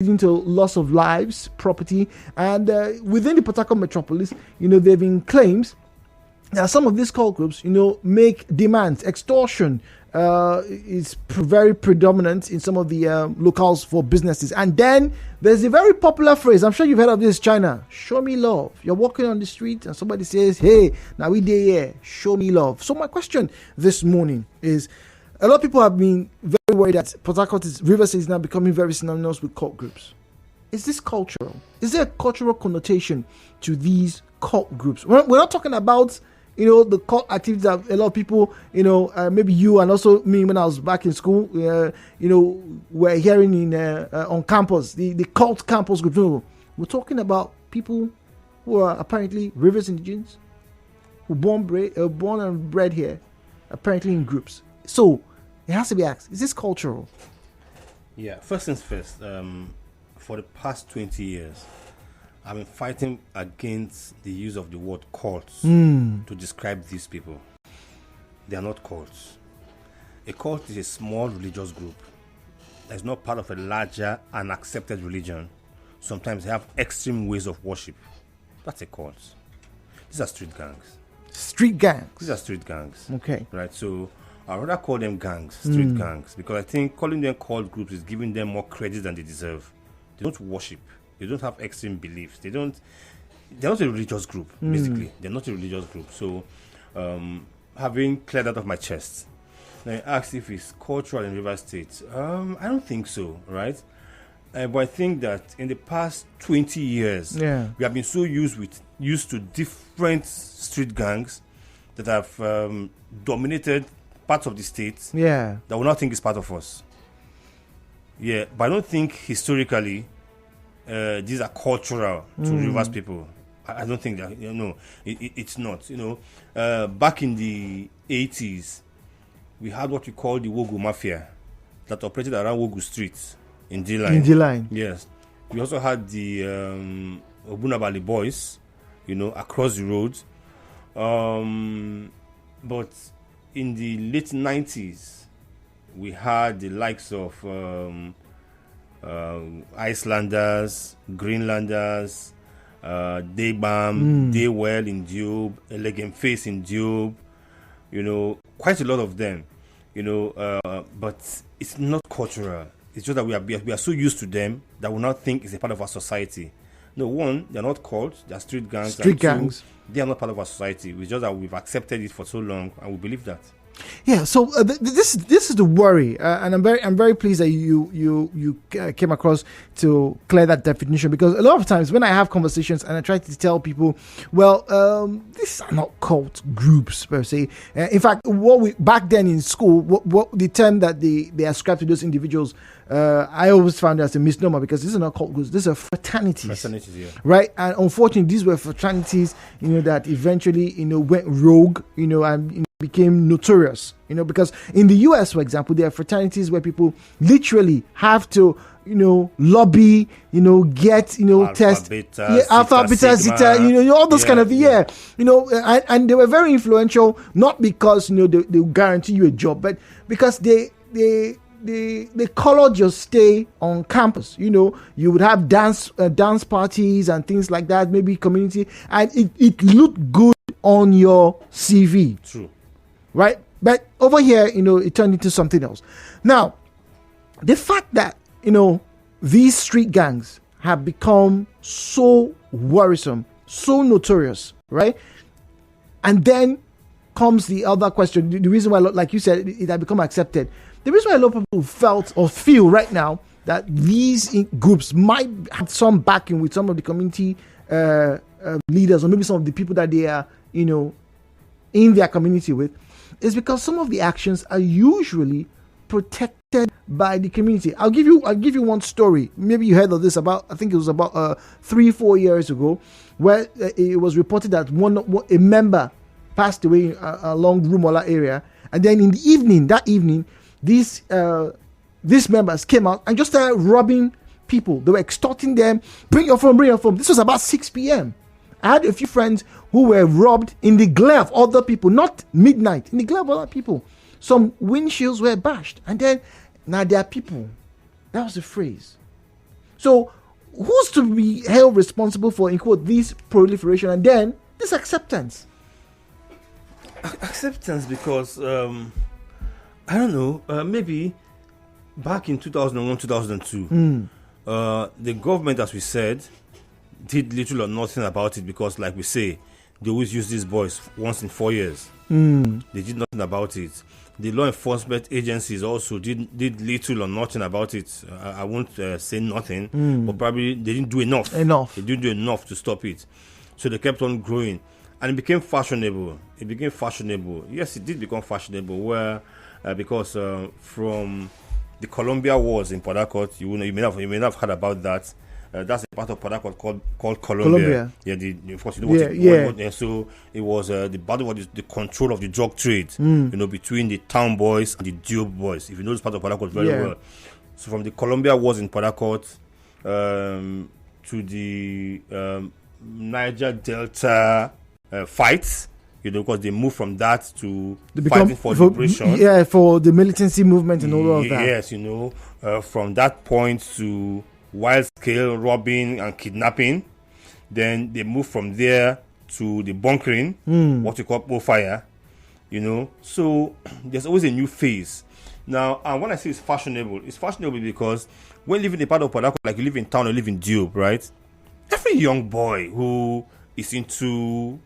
leading to loss of lives, property, and within the Port Harcourt metropolis, there have been claims that some of these cult groups, make demands. Extortion is very predominant in some of the locales for businesses. And then there's a very popular phrase, I'm sure you've heard of this, China, show me love. You're walking on the street and somebody says, hey, now we there here, show me love. So my question this morning is, a lot of people have been very worried that Port Harcourt Rivers is now becoming very synonymous with cult groups. Is this cultural? Is there a cultural connotation to these cult groups? We're not talking about, the cult activities that a lot of people, maybe you and also me when I was back in school, were hearing on campus, the cult campus group. No, we're talking about people who are apparently Rivers indigenes, who born and bred here, apparently in groups. So it has to be asked, is this cultural? Yeah, first things first, for the past 20 years, I've been fighting against the use of the word cults to describe these people. They are not cults. A cult is a small religious group that is not part of a larger and accepted religion. Sometimes they have extreme ways of worship. That's a cult. These are street gangs. Street gangs? These are street gangs. Okay. Right, so I'd rather call them gangs, street gangs, because I think calling them cult groups is giving them more credit than they deserve. They don't worship. They don't have extreme beliefs. They're not a religious group, basically. They're not a religious group. So, having cleared that off my chest, now I asked if it's cultural in Rivers State. I don't think so, right? But I think that in the past 20 years, we have been so used to different street gangs that have dominated parts of the state that we not think is part of us. Yeah, but I don't think historically these are cultural to Rivers people. I don't think that, it's not. Back in the 80s, we had what we call the Wogu Mafia that operated around Wogu Street in D-Line. In D-Line. Yes. We also had the Obunabali Boys, across the road. But in the late 90s, we had the likes of Icelanders, Greenlanders, Daybam, Daywell in Dube, Elegant Face in Dube, quite a lot of them, but it's not cultural. It's just that we are so used to them that we not think it's a part of our society. No, one, they're not cults, they're street gangs. Street gangs. Two, they are not part of our society. It's just that we've accepted it for so long and we believe that. Yeah, so this is the worry, and I'm very pleased that you came across to clear that definition, because a lot of times when I have conversations and I try to tell people, well, these are not cult groups per se. In fact, what we back then in school, what the term that they ascribe to those individuals, I always found as a misnomer, because these are not cult groups; these are fraternities. Fraternities, yeah. Right, and unfortunately, these were fraternities, that eventually, went rogue, and became notorious, because in the US, for example, there are fraternities where people literally have to, lobby, get, Alpha, test, beta, alpha, beta, zeta, all those kind of, and they were very influential, not because, they guarantee you a job, but because they colored your stay on campus. You would have dance parties and things like that, maybe community, and it looked good on your CV. True. Right? But over here, it turned into something else. Now, the fact that, these street gangs have become so worrisome, so notorious, right? And then comes the other question. The reason why, like you said, it had become accepted. The reason why a lot of people felt or feel right now that these groups might have some backing with some of the community leaders, or maybe some of the people that they are, in their community with, is because some of the actions are usually protected by the community. I'll give you one story. Maybe you heard of this I think it was about 3-4 years ago, where it was reported that a member passed away along Rumola area, and then in the evening, these members came out and just started robbing people. They were extorting them. Bring your phone. This was about 6 p.m. I had a few friends who were robbed in the glare of other people, not midnight, in the glare of other people. Some windshields were bashed. And then, now there are people. That was the phrase. So who's to be held responsible for, in quote, this proliferation and then this acceptance? Acceptance, because I don't know, maybe back in 2001, 2002, the government, as we said, did little or nothing about it, because, like we say, they always use these boys once in 4 years. They did nothing about it. The law enforcement agencies also did little or nothing about it. I won't say nothing, but probably they didn't do enough. They didn't do enough to stop it. So they kept on growing. And it became fashionable. Yes, it did become fashionable, where because from the Colombia Wars in Port Harcourt, you may have heard about that. That's a part of Port Harcourt called Colombia. Yeah, of course, you know what. So it was the battle of the control of the drug trade, between the town boys and the dope boys. If you know this part of Port Harcourt very well. So from the Colombia Wars in Port Harcourt to the Niger Delta fights, because they moved from that to fighting for liberation. Yeah, for the militancy movement and all of that. Yes, from that point to wide-scale robbing and kidnapping. Then they moved from there to the bunkering, what we call bullfire. So there's always a new phase. Now, and when I say it's fashionable because when living in a part of Port Harcourt, like you live in town or live in Dube, right? Every young boy who is into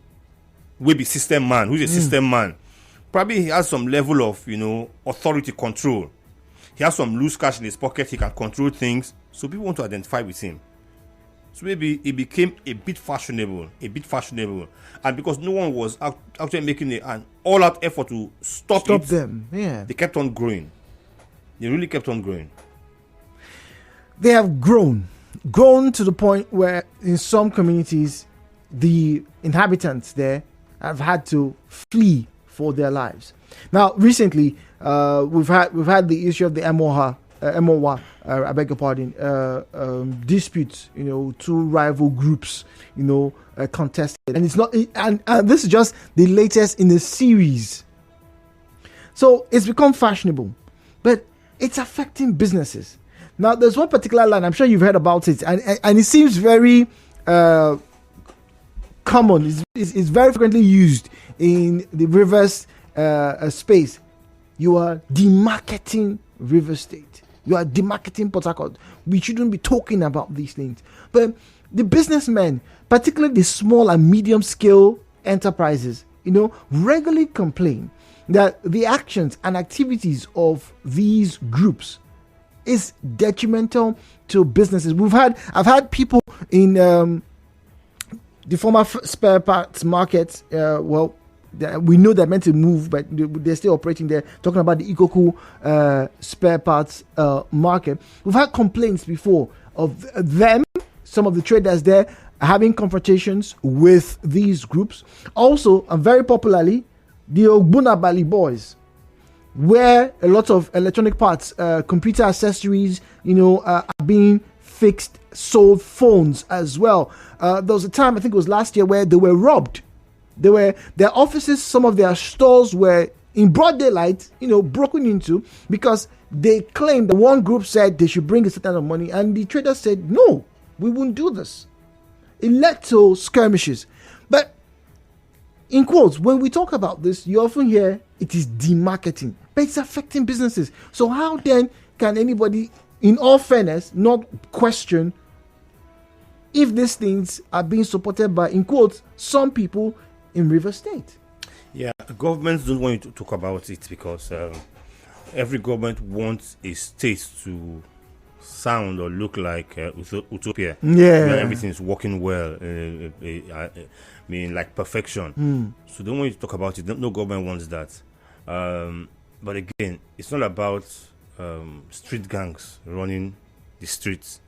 maybe system man, who's a system man, probably he has some level of, authority control. He has some loose cash in his pocket. He can control things. So people want to identify with him. So maybe it became a bit fashionable. And because no one was actually making an all-out effort to stop them, they kept on growing. They really kept on growing. They have grown to the point where in some communities, the inhabitants there have had to flee for their lives. Now, recently, we've had the issue of the MOA, I beg your pardon, disputes. Two rival groups, contested, and it's not. And this is just the latest in the series. So it's become fashionable, but it's affecting businesses. Now, there's one particular line, I'm sure you've heard about it, and it seems very common. It's very frequently used in the Rivers space. You are demarketing River State. You are demarketing Port Harcourt. We shouldn't be talking about these things. But the businessmen, particularly the small and medium scale enterprises, regularly complain that the actions and activities of these groups is detrimental to businesses. I've had people in the former spare parts market. We know they're meant to move, but they're still operating there. Talking about the Ikoku spare parts market, we've had complaints before of them. Some of the traders there having confrontations with these groups. Also, and very popularly, the Ogbuna Bali boys, where a lot of electronic parts, computer accessories, are being fixed, sold, phones as well. There was a time, I think it was last year, where they were robbed. Their offices, some of their stores were in broad daylight, broken into, because they claimed that one group said they should bring a certain amount of money, and the traders said, no, we won't do this. It led to skirmishes. But in quotes, when we talk about this, you often hear it is demarketing, but it's affecting businesses. So how then can anybody, in all fairness, not question if these things are being supported by, in quotes, some people in River State? Yeah, governments don't want you to talk about it because every government wants a state to sound or look like utopia. Where everything is working well. Like perfection. So they don't want you to talk about it. No government wants that. But again, it's not about street gangs running the streets.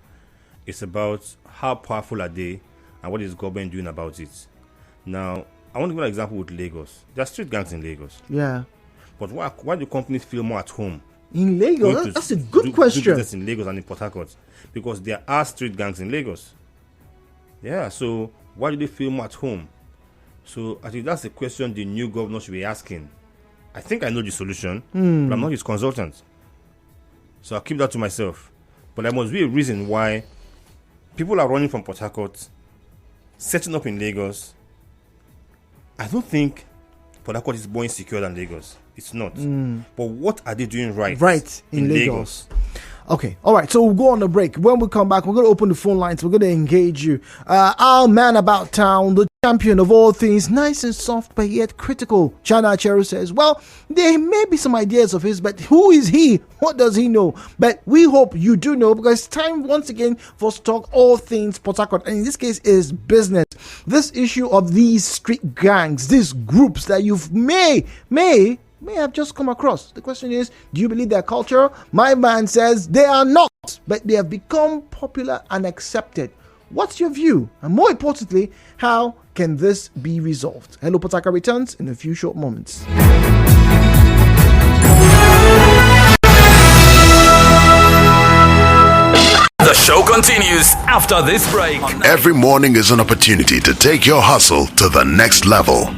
It's about how powerful are they and what is government doing about it. Now, I want to give an example with Lagos. There are street gangs in Lagos. Yeah. But why do companies feel more at home in Lagos? That's a good question. Do business in Lagos and in Port Harcourt? Because there are street gangs in Lagos. Yeah, so why do they feel more at home? So I think that's a question the new governor should be asking. I think I know the solution, but I'm not his consultant. So I'll keep that to myself. But there must be a reason why people are running from Port Harcourt, setting up in Lagos. I don't think Port Harcourt is more insecure than Lagos. It's not. But what are they doing right in Lagos? Okay, all right, so we'll go on the break. When we come back, we're going to open the phone lines. We're going to engage you. Our man about town, the champion of all things, nice and soft but yet critical, Chana Acheru says, well, there may be some ideas of his, but who is he? What does he know? But we hope you do know, because it's time once again for us to talk all things Port Harcourt, and in this case is business. This issue of these street gangs, these groups that you may have just come across. The question is, do you believe they're cultural? My man says they are not, but they have become popular and accepted. What's your view? And more importantly, how can this be resolved? Hello Port Harcourt returns in a few short moments. The show continues after this break. Every morning is an opportunity to take your hustle to the next level.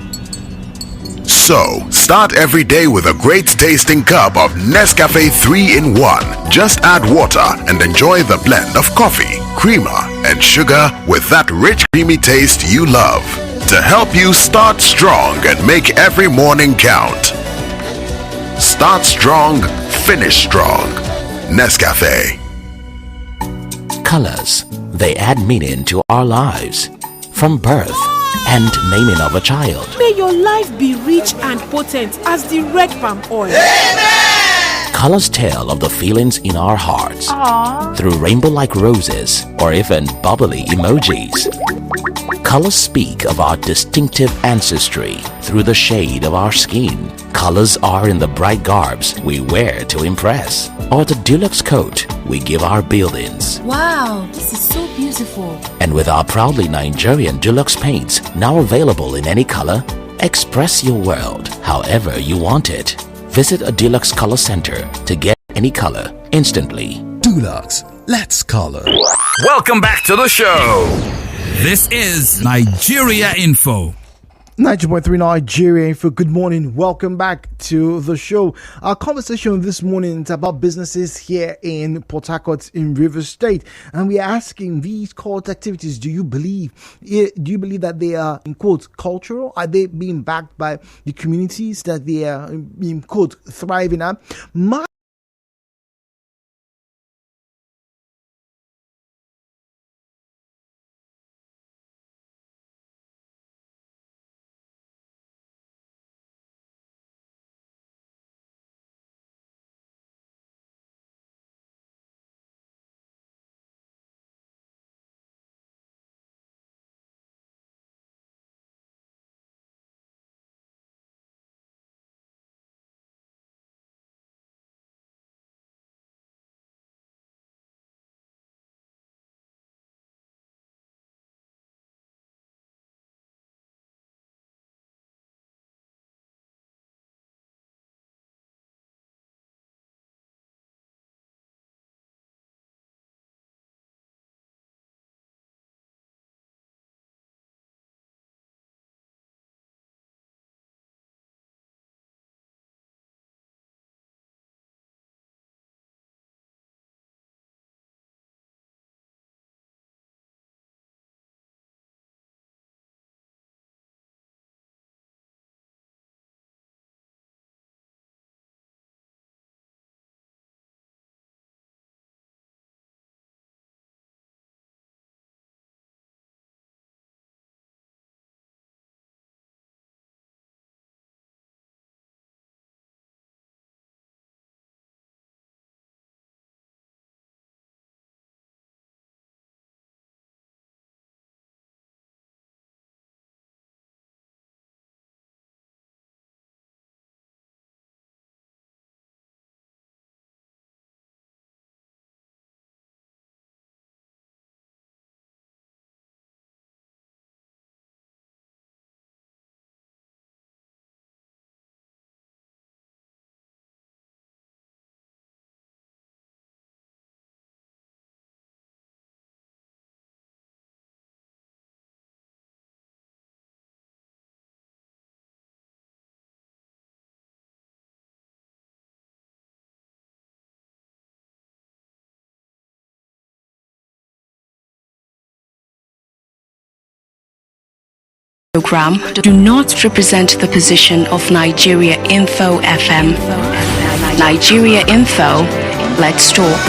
So, start every day with a great tasting cup of Nescafe 3-in-1. Just add water and enjoy the blend of coffee, creamer, and sugar with that rich, creamy taste you love. To help you start strong and make every morning count. Start strong, finish strong. Nescafe. Colors, they add meaning to our lives. From birth and naming of a child. May your life be rich and potent as the red palm oil. Amen! Colors tell of the feelings in our hearts. Aww. Through rainbow-like roses or even bubbly emojis. Colors speak of our distinctive ancestry through the shade of our skin. Colors are in the bright garbs we wear to impress, or the deluxe coat we give our buildings. Wow, this is so beautiful. And with our proudly Nigerian deluxe paints now available in any color, express your world however you want it. Visit a Deluxe Color Center to get any color instantly. Dulux, let's color. Welcome back to the show. This is Nigeria Info. 90.3 Nigeria Info. Good morning. Welcome back to the show. Our conversation this morning is about businesses here in Port Harcourt in Rivers State. And we are asking, these cult activities, do you believe that they are, in quotes, cultural? Are they being backed by the communities that they are, in quotes, thriving at? My program do not represent the position of Nigeria Info FM. Nigeria Info, let's talk.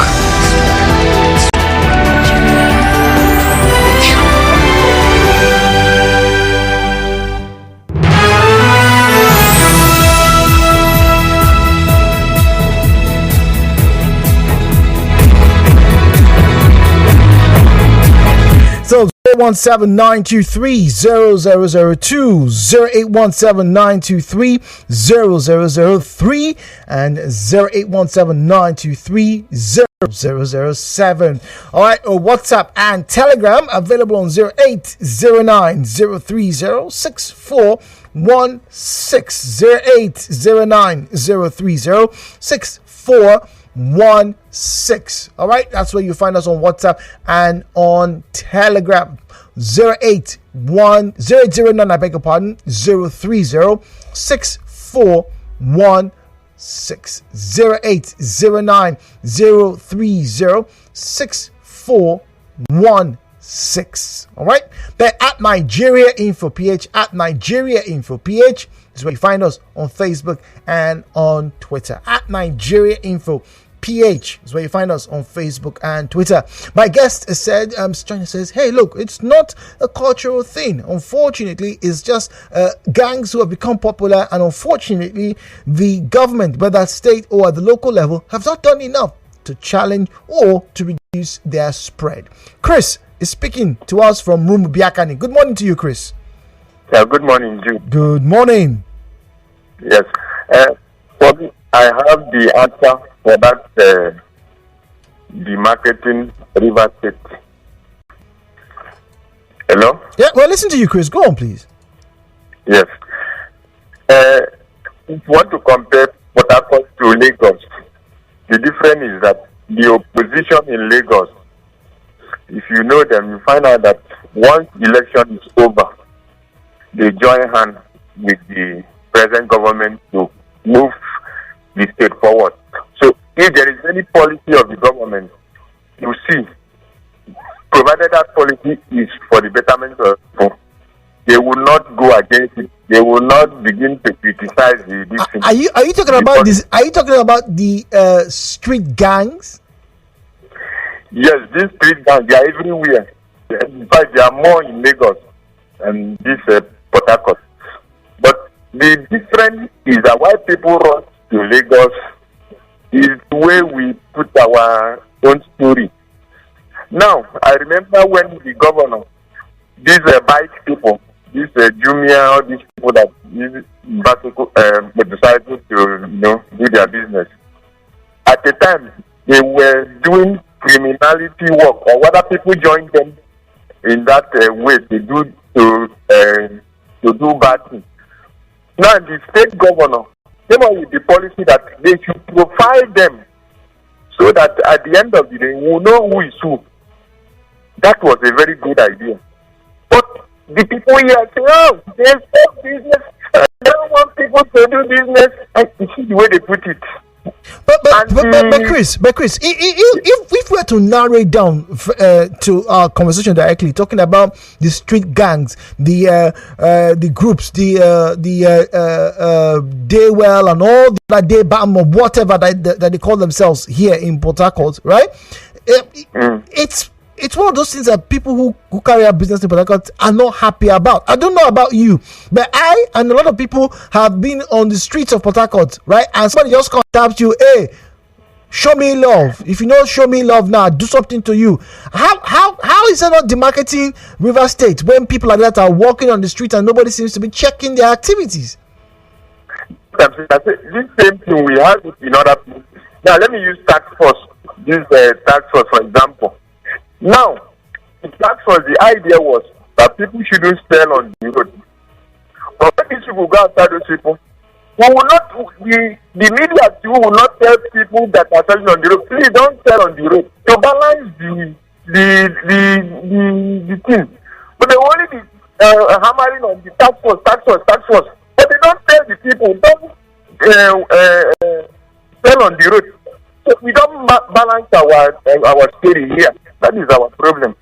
017-923-0002, 0817923-0003, and 0817923-0007. All right, or WhatsApp and Telegram available on 0809-030-6416, 0809-030-6416. All right, that's where you find us on WhatsApp and on Telegram. 081-009, I beg your pardon, 030-6416, 0809-030-6416. All right, then at Nigeria Info PH, at Nigeria Info PH is where you find us on Facebook and on Twitter. At Nigeria Info PH is where you find us on Facebook and Twitter. My guest has said, China says, hey, look, it's not a cultural thing. Unfortunately, it's just gangs who have become popular, and unfortunately, the government, whether state or at the local level, have not done enough to challenge or to reduce their spread. Chris is speaking to us from Rumbiakani. Good morning to you, Chris. Yeah, good morning, Jude. Good morning. Yes. For me, I have the answer for that, the marketing River State. Hello? Yeah, well, listen to you, Chris. Go on, please. Yes. If you want to compare Port Harcourt to Lagos, the difference is that the opposition in Lagos, if you know them, you find out that once election is over, they join hands with the present government to move the state forward. So if there is any policy of the government, you see, provided that policy is for the betterment of people, they will not go against it. They will not begin to criticize this thing. Are you talking about this? Are you talking about the street gangs? Yes, these street gangs, they are everywhere. In fact, they are more in Lagos and this Port Harcourt. But the difference is that why people run to Lagos is the way we put our own story. Now, I remember when the governor, these bike people, these Jumia, all these people that use motorcycles to do their business. At the time, they were doing criminality work, or whether people joined them in that way to do bad things. Now, the state governor came up with the policy that they should profile them so that at the end of the day, we will know who is who. That was a very good idea. But the people here say, oh, they stop business. They don't want people to do business. And you see the way they put it. But Chris, if we were to narrow it down to our conversation directly, talking about the street gangs, the groups, the Daywell and all that Daybam or whatever that they call themselves here in Port Harcourt, right? It's one of those things that people who carry out business in Port Harcourt are not happy about. I don't know about you, but I and a lot of people have been on the streets of Port Harcourt, right? And somebody just contacts you, hey, show me love. If you don't show me love now, do something to you. How is that not demarketing River State when people like that are walking on the street and nobody seems to be checking their activities? This same thing we have in other places. Now let me use tax force. This tax force, for example. Now, the tax force, the idea was that people shouldn't sell on the road. But when these people go outside those people, we will not, the media too will not tell people that are selling on the road, please don't sell on the road, to balance the thing. But they only be hammering on the tax force. But they don't tell the people, don't sell on the road. So we don't balance our story here. That is our problem.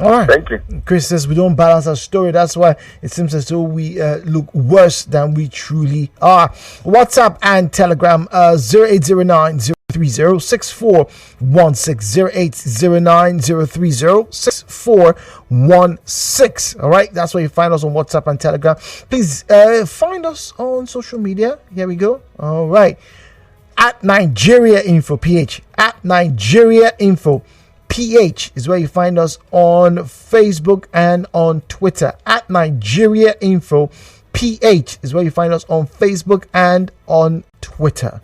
All right. Thank you. Chris says we don't balance our story. That's why it seems as though we look worse than we truly are. WhatsApp and Telegram 0809 030 6416 0809 030 6416. All right, that's where you find us on WhatsApp and Telegram. Please find us on social media. Here we go. All right, at Nigeria Info PH, at Nigeria Info PH is where you find us on Facebook and on Twitter. At Nigeria Info PH is where you find us on Facebook and on Twitter.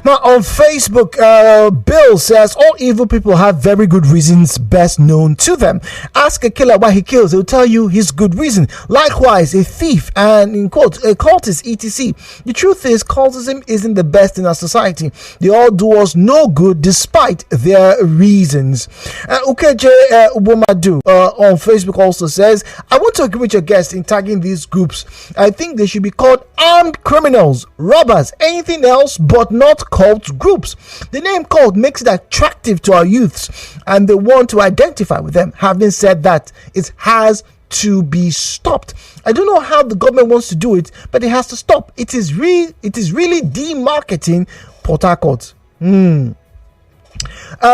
Now on Facebook, Bill says all evil people have very good reasons best known to them. Ask a killer why he kills, he'll tell you his good reason. Likewise, a thief and in quote a cultist, etc. The truth is, cultism isn't the best in our society. They all do us no good despite their reasons. Ukeje Ubomadu on Facebook also says, I want to agree with your guest in tagging these groups. I think they should be called armed criminals, robbers, anything else but not cult groups. The name cult makes it attractive to our youths and they want to identify with them. Having said that, it has to be stopped. I don't know how the government wants to do it, but it has to stop. It is really demarketing Port Harcourt.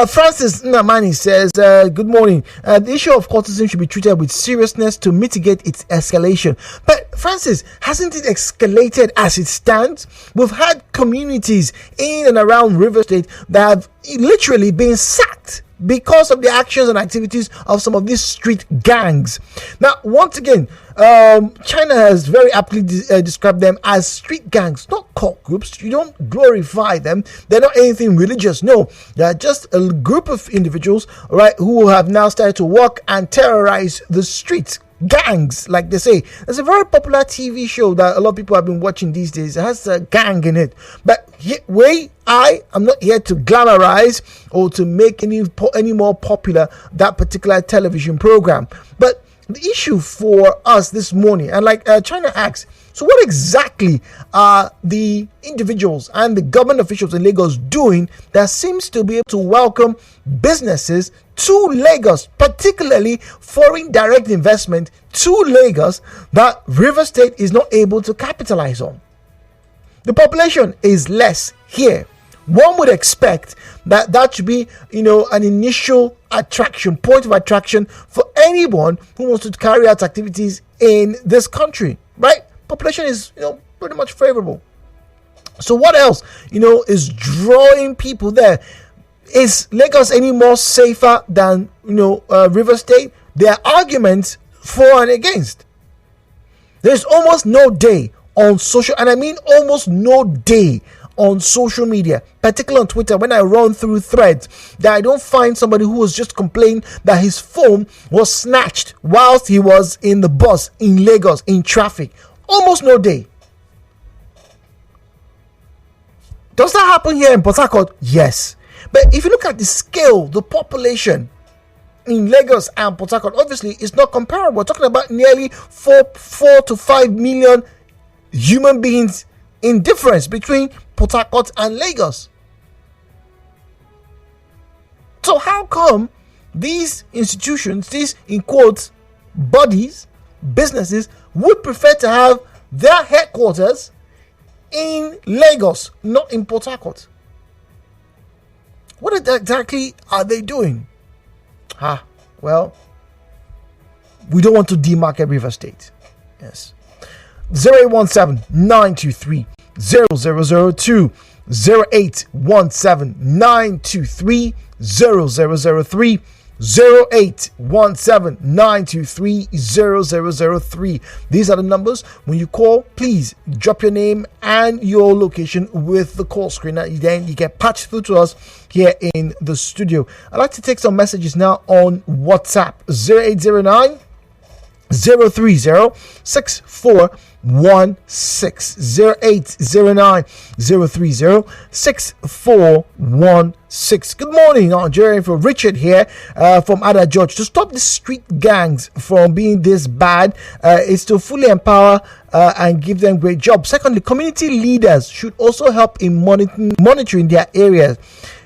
Francis Namani says, good morning. The issue of cultism should be treated with seriousness to mitigate its escalation. But Francis, hasn't it escalated as it stands? We've had communities in and around River State that have literally been sacked because of the actions and activities of some of these street gangs. Now, once again, China has very aptly described them as street gangs, not cult groups. You don't glorify them. They're not anything religious. No, they're just a group of individuals, right, who have now started to walk and terrorize the streets. Gangs, like they say. There's a very popular TV show that a lot of people have been watching these days. It has a gang in it. But I am not here to glamorize or to make any more popular that particular television program. But the issue for us this morning, and like China asks, so what exactly are the individuals and the government officials in Lagos doing that seems to be able to welcome businesses to Lagos, particularly foreign direct investment to Lagos that River State is not able to capitalize on? The population is less here. One would expect that should be, an initial point of attraction for anyone who wants to carry out activities in this country, right? Population is, pretty much favorable. So what else, is drawing people there? Is Lagos any more safer than, River State? There are arguments for and against. There's almost no day on social, and I mean almost no day on social media, particularly on Twitter, when I run through threads, that I don't find somebody who was just complaining that his phone was snatched whilst he was in the bus in Lagos in traffic. Almost no day. Does that happen here in Port Harcourt? Yes. But if you look at the scale, the population in Lagos and Port Harcourt, obviously it's not comparable. We're talking about nearly 4 to 5 million human beings in difference between Port Harcourt and Lagos. So how come these institutions, these in quotes bodies, businesses, would prefer to have their headquarters in Lagos, not in Port Harcourt? What exactly are they doing? Well, we don't want to demarket River State. Yes. 0817-923-0002, 0817-923-0003, 0817-923-0003. These are the numbers. When you call, please drop your name and your location with the call screen. Then you get patched through to us here in the studio. I'd like to take some messages now on WhatsApp. 0809 030 6416 0809 030 6416. Good morning, Nigeria. For Richard here from Ada George. To stop the street gangs from being this bad is to fully empower and give them great jobs. Secondly, community leaders should also help in monitoring their areas.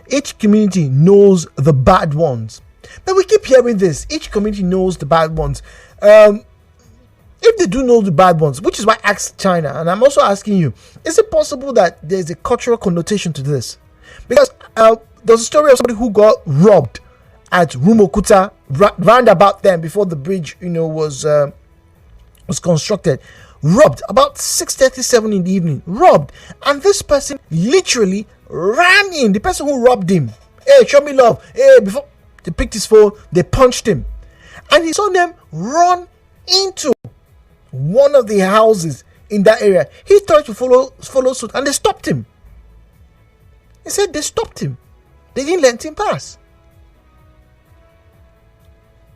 Each community knows the bad ones. But we keep hearing this. Each community knows the bad ones. If they do know the bad ones, which is why I asked China, and I'm also asking you, is it possible that there's a cultural connotation to this? Because there's a story of somebody who got robbed at Rumokuta round about then, before the bridge, was constructed. Robbed about 6:37 in the evening. Robbed, and this person literally ran in. The person who robbed him, hey, show me love. Hey, before they picked his phone, they punched him, and he saw them run into one of the houses in that area. He tried to follow suit, and they stopped him. He said they stopped him. They didn't let him pass.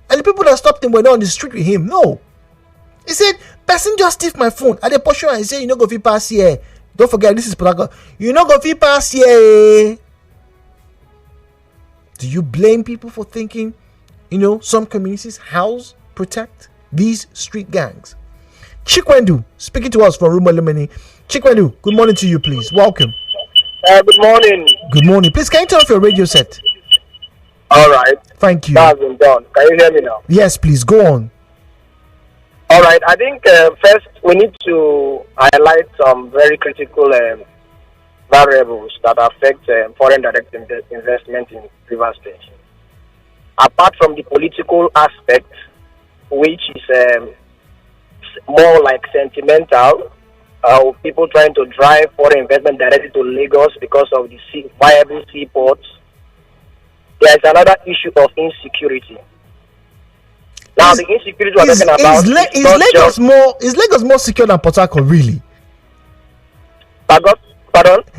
And the people that stopped him were not on the street with him. No. He said, person just steal my phone. And they push and say, you know, go fit pass here. Don't forget, this is Port Harcourt. You know, go fit pass here. Do you blame people for thinking, some communities house, protect these street gangs? Chikwendu, speaking to us from Rumo Lemini. Chikwendu, good morning to you, please. Welcome. Good morning. Good morning. Please, can you turn off your radio set? All right. Thank you. That's been done. Can you hear me now? Yes, please, go on. All right. I think first we need to highlight some very critical variables that affect foreign direct investment in Rivers State. Apart from the political aspect, which is more like sentimental, people trying to drive foreign investment directly to Lagos because of the viable seaports, there is another issue of insecurity. Now, the insecurity we're talking about is Lagos more secure than Port Harcourt, really? Pardon?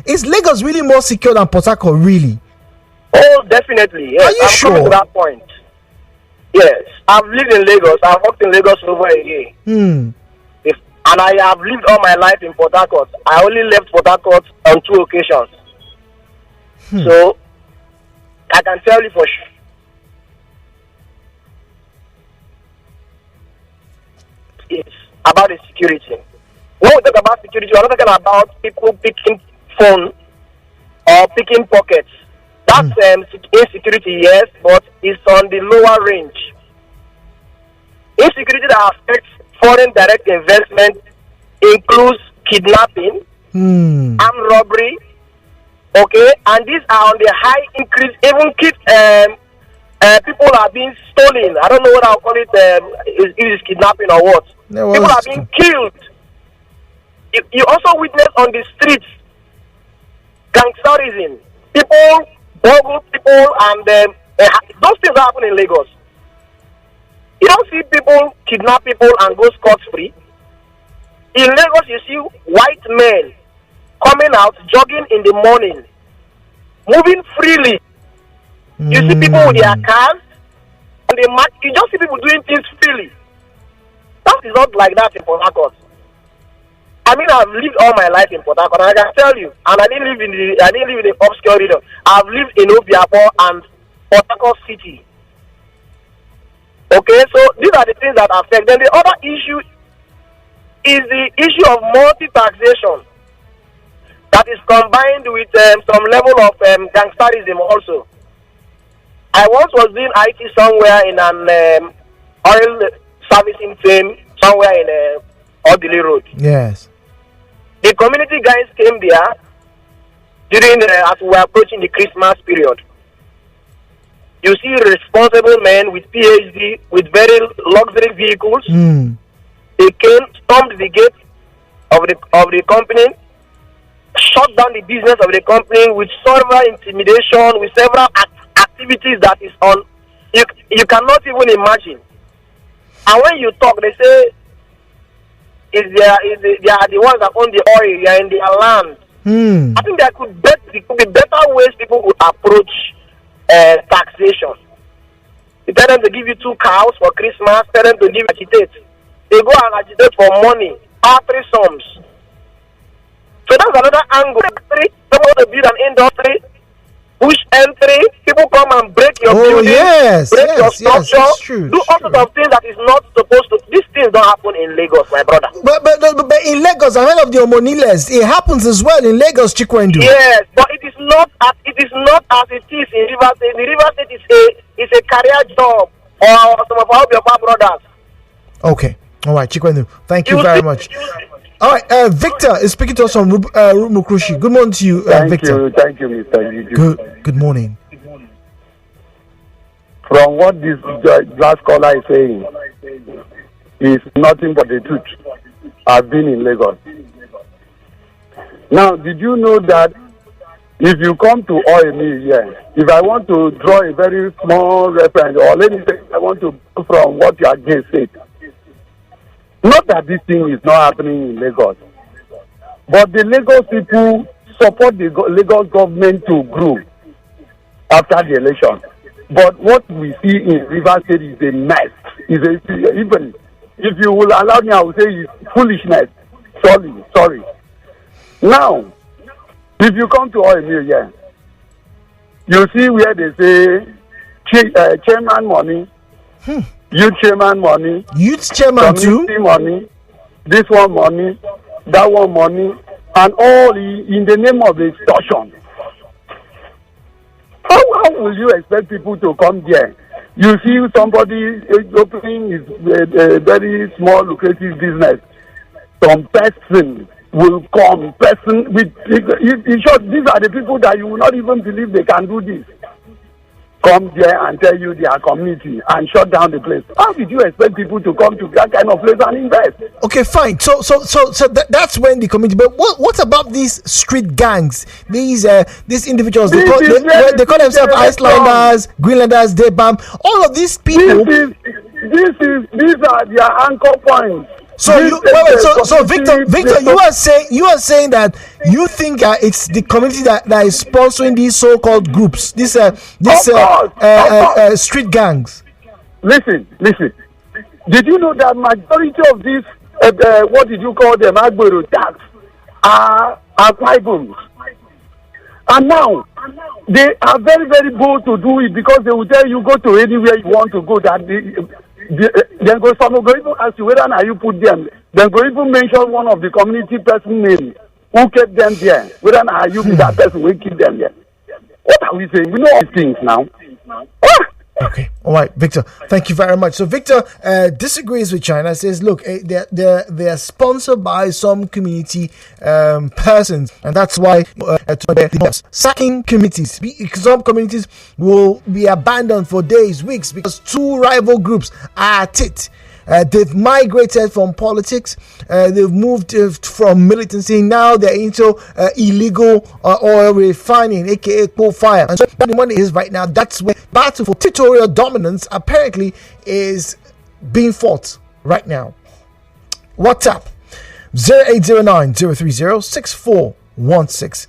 Is Lagos really more secure than Port Harcourt, really? Oh, definitely. Yes. Are you sure? Coming to that point. Yes, I've lived in Lagos. I've worked in Lagos over a year. And I have lived all my life in Port Harcourt. I only left Port Harcourt on 2 occasions. So, I can tell you for sure. It's about the security. When we talk about security, we're not talking about people picking phone or picking pockets. That's insecurity, yes, but it's on the lower range. Insecurity that affects foreign direct investment includes kidnapping, armed robbery, okay, and these are on the high increase. Even people are being stolen. I don't know what I'll call it. Is it kidnapping or what? People are being killed. You also witness on the streets gangsterism. People burgle people, and those things happen in Lagos. You don't see people kidnap people and go scot-free. In Lagos, you see white men coming out, jogging in the morning, moving freely. You see people with their cars, and you just see people doing things freely. That is not like that in Port Harcourt. I mean, I've lived all my life in Port Harcourt, and I can tell you, and I didn't live in the obscure region. I've lived in Obiapo and Port Harcourt City. Okay, so these are the things that affect. Then the other issue is the issue of multi-taxation that is combined with some level of gangsterism also. I once was doing IT somewhere in an oil servicing firm somewhere in Odili Road. Yes. The community guys came there during as we were approaching the Christmas period. You see responsible men with PhD, with very luxury vehicles. They came, stormed the gate of the company, shut down the business of the company with several intimidation, with several activities that is on. You cannot even imagine. And when you talk, they say, they are the ones that own the oil, they are in their land. I think there could be better ways people would approach taxation. You tell them to give you 2 cows for Christmas, tell them to give you they go and agitate for money, artery sums. So that's another angle. Someone want to build an industry, push entry, people come and break your building, break your structure, do all sorts of things that is not supposed to. These things don't happen in Lagos, my brother. But in Lagos, ahead of the Omoniles, it happens as well in Lagos, Chikwendu. Yes, but it is not as it is in Rivers State. The Rivers State is a career job for some of our brothers. Okay, all right, Chikwendu, thank you very much. All right, Victor is speaking to us from Rumukrushi. Good morning to you, Victor. Thank you, Mr. Good morning. From what this last caller is saying, is nothing but the truth. I've been in Lagos. Now, did you know that if you come to oil mill here, if I want to draw a very small reference, or let me say I want to go from what you have just said, not that this thing is not happening in Lagos, but the Lagos people support the Lagos government to grow after the election. But what we see in Rivers State is a mess. Even if you will allow me, I will say it's foolishness. Sorry. Now, if you come to oil mill here, you see where they say chairman money. Youth chairman money. Youth chairman too. Money. This one money. That one money. And all in the name of extortion. How will you expect people to come there? You see somebody opening his very small lucrative business. Some person will come. In short, these are the people that you will not even believe they can do this. Come there and tell you their community and shut down the place. How did you expect people to come to that kind of place and invest? Okay, fine. So that's when the community. But what about these street gangs? These individuals they call themselves Icelanders, Greenlanders, Debam. All of these people. These are their anchor points. So Victor, you are saying that you think it's the community that is sponsoring these so-called groups, these street gangs. Listen. Did you know that majority of these what did you call them, Acheru tax, are tribals? And now they are very, very bold to do it because they will tell you go to anywhere you want to go. That then go some go even ask you whether now you put them. Then go even mention one of the community person name who kept them there. Whether now you be that person who keep them there. What are we saying? We know all these things now. Okay, all right, Victor. Thank you very much. So Victor disagrees with China. Says, look, they're sponsored by some community persons, and that's why sacking communities. Some communities will be abandoned for days, weeks, because two rival groups are at it. They've migrated from politics. They've moved from militancy. Now they're into illegal oil refining, aka coal fire. And so the money is right now. That's where battle for territorial dominance apparently is being fought right now. WhatsApp 0809-030-6416.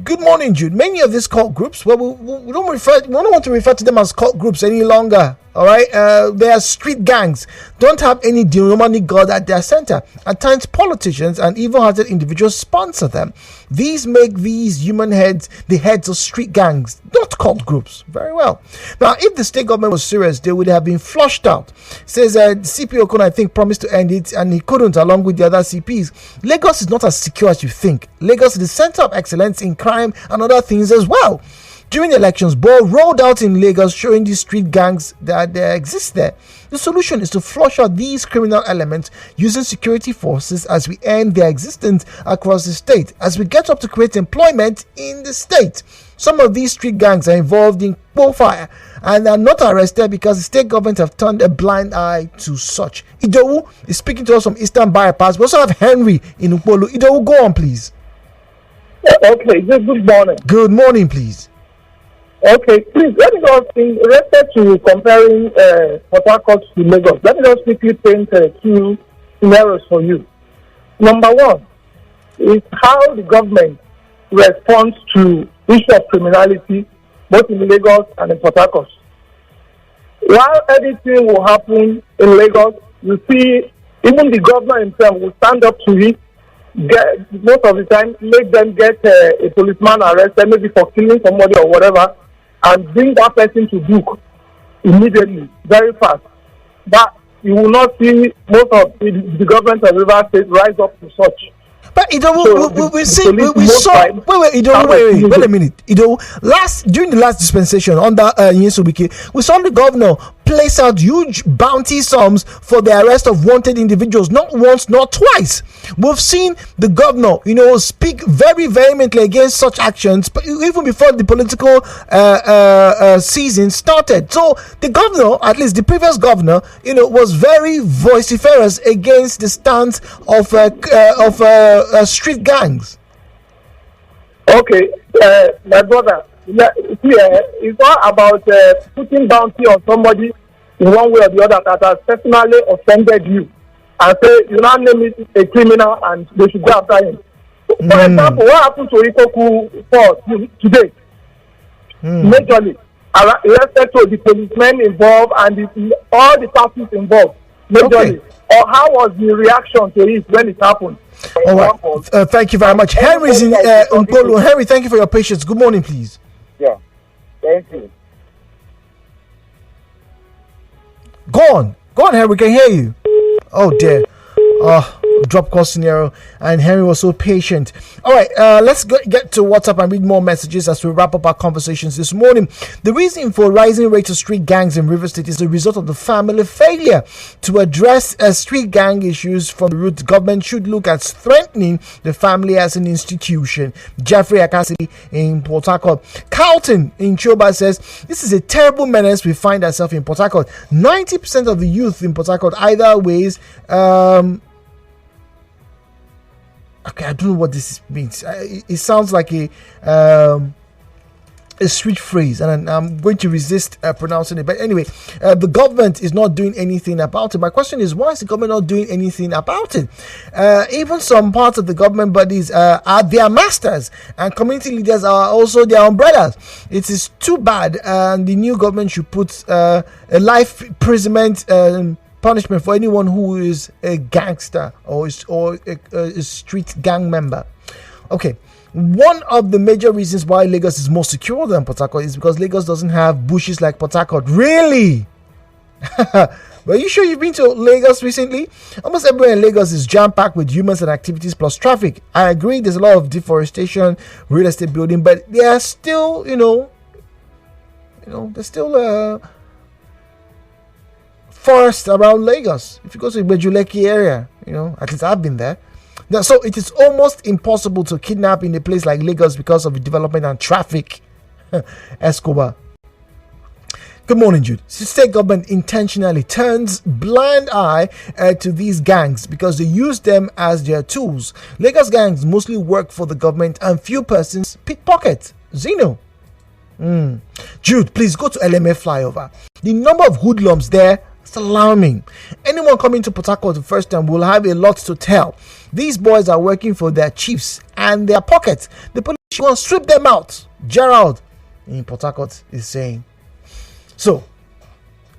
Good morning, Jude. Many of these cult groups, we don't want to refer to them as cult groups any longer. All right, they are street gangs. Don't have any demonic god at their center. At times, politicians and evil-hearted individuals sponsor them. These make these human heads the heads of street gangs, not cult groups. Very well. Now, if the state government was serious, they would have been flushed out. Says CP Okun, I think, promised to end it, and he couldn't, along with the other CPs. Lagos is not as secure as you think. Lagos is the center of excellence in crime and other things as well. During the elections, Ball rolled out in Lagos showing these street gangs that exist there. The solution is to flush out these criminal elements using security forces as we end their existence across the state, as we get up to create employment in the state. Some of these street gangs are involved in coal fire and are not arrested because the state government have turned a blind eye to such. Idowu is speaking to us from Eastern Bypass. We also have Henry in Upolu. Idowu, go on, please. Okay, good morning. Good morning, please. Okay, please, let me just, in respect to comparing Port Harcourt to Lagos, let me just quickly paint two scenarios for you. Number one is how the government responds to issue of criminality, both in Lagos and in Port Harcourt. While anything will happen in Lagos, you see Even the governor himself will stand up to it. Most of the time, make them get a policeman arrested, maybe for killing somebody or whatever, and bring that person to book immediately, very fast. But you will not see most of the government of Rivers State rise up to such. But we saw. Wait a minute. During the last dispensation under Nyesom Wike, we saw the governor place out huge bounty sums for the arrest of wanted individuals, not once, not twice. We've seen the governor, speak very vehemently against such actions, but even before the political season started. So the governor, at least the previous governor, was very vociferous against the stance of street gangs. Okay, my brother. It's not about putting bounty on somebody in one way or the other that has personally offended you and say you now name it a criminal and they should go after him. For example, what happened to Ikoku Ford today? Majorly, respect to the policemen involved and all the parties involved. Majorly. Okay. Or how was the reaction to it when it happened? All right. Thank you very much. Henry's in Umpolo. Henry, thank you for your patience. Good morning, please. Yeah, thank you. Go on, Henry. We can hear you. Oh dear. Drop call scenario, and Henry was so patient. All right, let's get to WhatsApp and read more messages as we wrap up our conversations this morning. The reason for rising rates of street gangs in Rivers State is the result of the family failure to address street gang issues from the root. Government should look at strengthening the family as an institution. Jeffrey Akasi in Port Harcourt. Carlton in Choba says, this is a terrible menace we find ourselves in Port Harcourt. 90% of the youth in Port Harcourt either ways okay, I don't know what this means. It sounds like a street phrase, and I'm going to resist pronouncing it. But anyway, the government is not doing anything about it. My question is, why is the government not doing anything about it? Even some parts of the government bodies are their masters, and community leaders are also their umbrellas. It is too bad, and the new government should put a life imprisonment punishment for anyone who is a gangster or a street gang member. Okay, one of the major reasons why Lagos is more secure than Port Harcourt is because Lagos doesn't have bushes like Port Harcourt. Really? Are you sure you've been to Lagos recently? Almost everywhere in Lagos is jam-packed with humans and activities plus traffic. I agree there's a lot of deforestation, real estate building, but there are still, there's still forest around Lagos. If you go to the Bejuleki area, at least I've been there. Now, so it is almost impossible to kidnap in a place like Lagos because of the development and traffic. Escobar. Good morning, Jude. State government intentionally turns blind eye to these gangs because they use them as their tools. Lagos gangs mostly work for the government and few persons pickpocket. Zeno. Jude, please go to LMA flyover. The number of hoodlums there, it's alarming. Anyone coming to Port Harcourt the first time will have a lot to tell. These boys are working for their chiefs and their pockets. The police will sweep them out. Gerald in Port Harcourt is saying. So,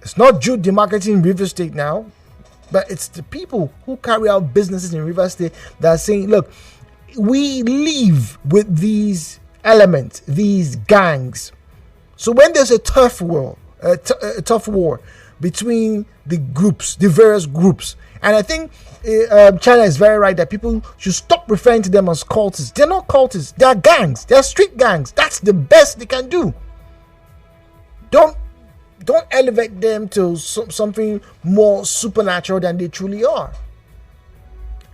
it's not Jude demarketing River State now, but it's the people who carry out businesses in River State that are saying, look, we live with these elements, these gangs. So when there's a tough war between the groups, the various groups, and I think China is very right that people should stop referring to them as cultists. They're not cultists. They're gangs. They're street gangs. That's the best they can do. Don't elevate them to something more supernatural than they truly are.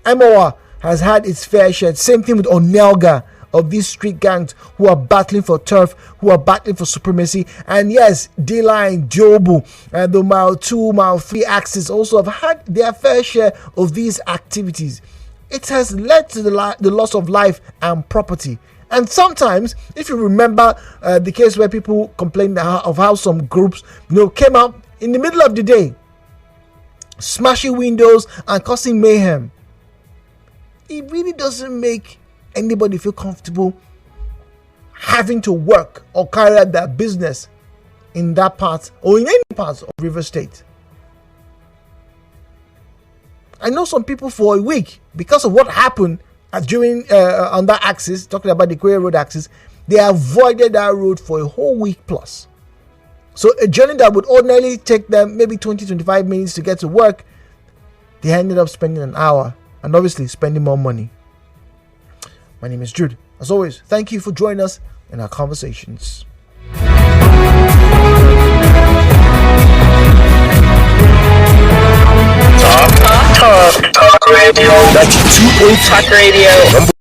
MOA has had its fair share. Same thing with Onelga, of these street gangs who are battling for turf, who are battling for supremacy. And yes, D-Line, Jobu, and the Mile 2, Mile 3 axis also have had their fair share of these activities. It has led to the loss of life and property. And sometimes, if you remember the case where people complained of how some groups came out in the middle of the day, smashing windows and causing mayhem, it really doesn't make anybody feel comfortable having to work or carry out their business in that part or in any parts of River State. I know some people for a week, because of what happened during on that axis, talking about the Korea Road axis, they avoided that road for a whole week plus. So a journey that would ordinarily take them maybe 20-25 minutes to get to work, they ended up spending an hour, and obviously spending more money. My name is Jude. As always, thank you for joining us in our conversations. Talk radio. 92.5 Talk radio.